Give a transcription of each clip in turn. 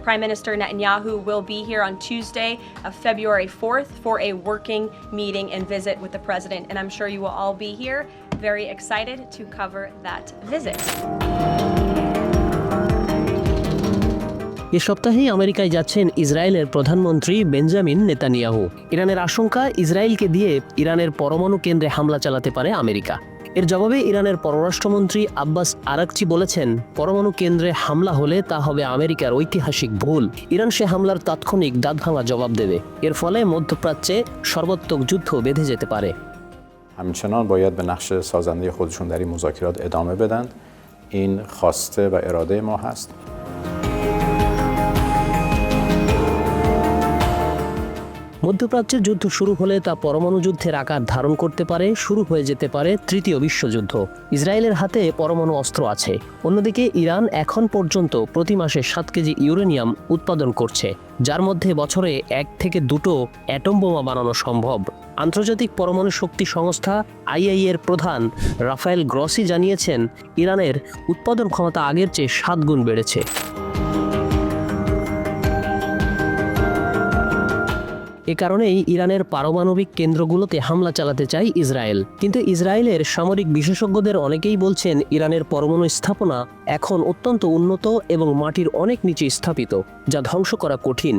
Prime Minister Netanyahu will be here on Tuesday, February 4th, for a working meeting and visit with the president. And I'm sure you will all be here, very excited to cover that visit. এ সপ্তাহেই আমেরিকায় যাচ্ছেন ইসরায়েলের প্রধানমন্ত্রী Benjamin Netanyahu. ইরানের আশঙ্কা, ইসরায়েলকে দিয়ে ইরানের পরমাণু কেন্দ্রে হামলা চালাতে পারে আমেরিকা। এর জবাবে ইরানের পররাষ্ট্রমন্ত্রী আব্বাস আরাকচি বলেছেন, পরমাণু কেন্দ্রে হামলা হলে তা হবে আমেরিকার ঐতিহাসিক ভুল। ইরান সে হামলার তাৎক্ষণিক দাঁতভাঙা জবাব দেবে। এর ফলে মধ্যপ্রাচ্যে সর্বাত্মক যুদ্ধ বেঁধে যেতে পারে। همچنان باید به نقش سازنده خودشون در این مذاکرات ادامه بدن. این خواسته و اراده ما هست. মধ্যপ্রাচ্যের যুদ্ধ শুরু হলে তা পরমাণু যুদ্ধের আকার ধারণ করতে পারে, শুরু হয়ে যেতে পারে তৃতীয় বিশ্বযুদ্ধ। ইসরায়েলের হাতে পরমাণু অস্ত্র আছে। অন্যদিকে ইরান এখন পর্যন্ত প্রতি মাসে 7 কেজি ইউরেনিয়াম উৎপাদন করছে, যার মধ্যে বছরে 1 থেকে 2টো অ্যাটম বোমা বানানো সম্ভব। আন্তর্জাতিক পরমাণু শক্তি সংস্থা IAEA এর প্রধান রাফায়েল গ্রসি জানিয়েছেন, ইরানের উৎপাদন ক্ষমতা আগের চেয়ে 7 গুণ বেড়েছে। এ কারণেই ইরানের পারমাণবিক কেন্দ্রগুলোতে হামলা চালাতে চায় ইসরায়েল। কিন্তু ইসরায়েলের সামরিক বিশেষজ্ঞদের অনেকেই বলছেন, ইরানের পরমাণু স্থাপনা এখন অত্যন্ত উন্নত এবং মাটির অনেক নিচে স্থাপিত, যা ধ্বংস করা কঠিন।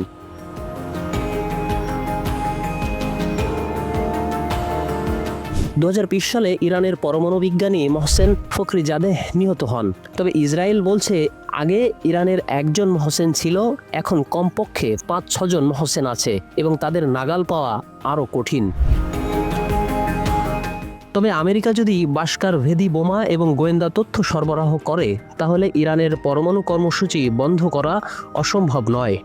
2020 সালে ইরানের পরমাণু বিজ্ঞানী মোহসেন ফখরিজাদেহ নিহত হন। তবে ইসরায়েল বলছে, আগে ইরানের একজন মোহসেন ছিল, এখন কমপক্ষে 5-6 জন মোহসেন আছে এবং তাদের নাগাল পাওয়া আরও কঠিন। তবে আমেরিকা যদি বাশকার ভেদি বোমা এবং গোয়েন্দা তথ্য সরবরাহ করে, তাহলে ইরানের পরমাণু কর্মসূচি বন্ধ করা অসম্ভব নয়।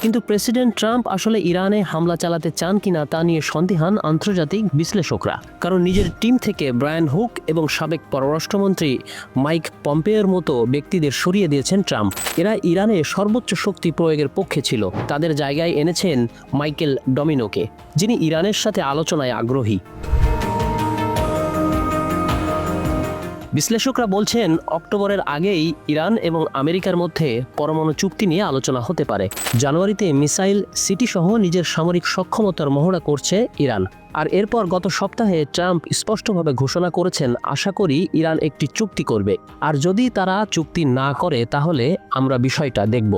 কিন্তু প্রেসিডেন্ট ট্রাম্প আসলে ইরানে হামলা চালাতে চান কিনা তা নিয়ে সন্দিহান আন্তর্জাতিক বিশ্লেষকরা। কারণ নিজের টিম থেকে ব্রায়ান হুক এবং সাবেক পররাষ্ট্রমন্ত্রী মাইক পম্পেওর মতো ব্যক্তিদের সরিয়ে দিয়েছেন ট্রাম্প। এরা ইরানে সর্বোচ্চ শক্তি প্রয়োগের পক্ষে ছিল। তাদের জায়গায় এনেছেন মাইকেল ডমিনোকে, যিনি ইরানের সাথে আলোচনায় আগ্রহী। বিশ্লেষকরা বলছেন, অক্টোবরের আগেই ইরান এবং আমেরিকার মধ্যে পরমাণু চুক্তি নিয়ে আলোচনা হতে পারে। জানুয়ারিতে মিসাইল সিটি সহ নিজের সামরিক সক্ষমতার মহড়া করছে ইরান। আর এরপর গত সপ্তাহে ট্রাম্প স্পষ্টভাবে ঘোষণা করেছেন, আশা করি ইরান একটি চুক্তি করবে, আর যদি তারা চুক্তি না করে তাহলে আমরা বিষয়টা দেখব।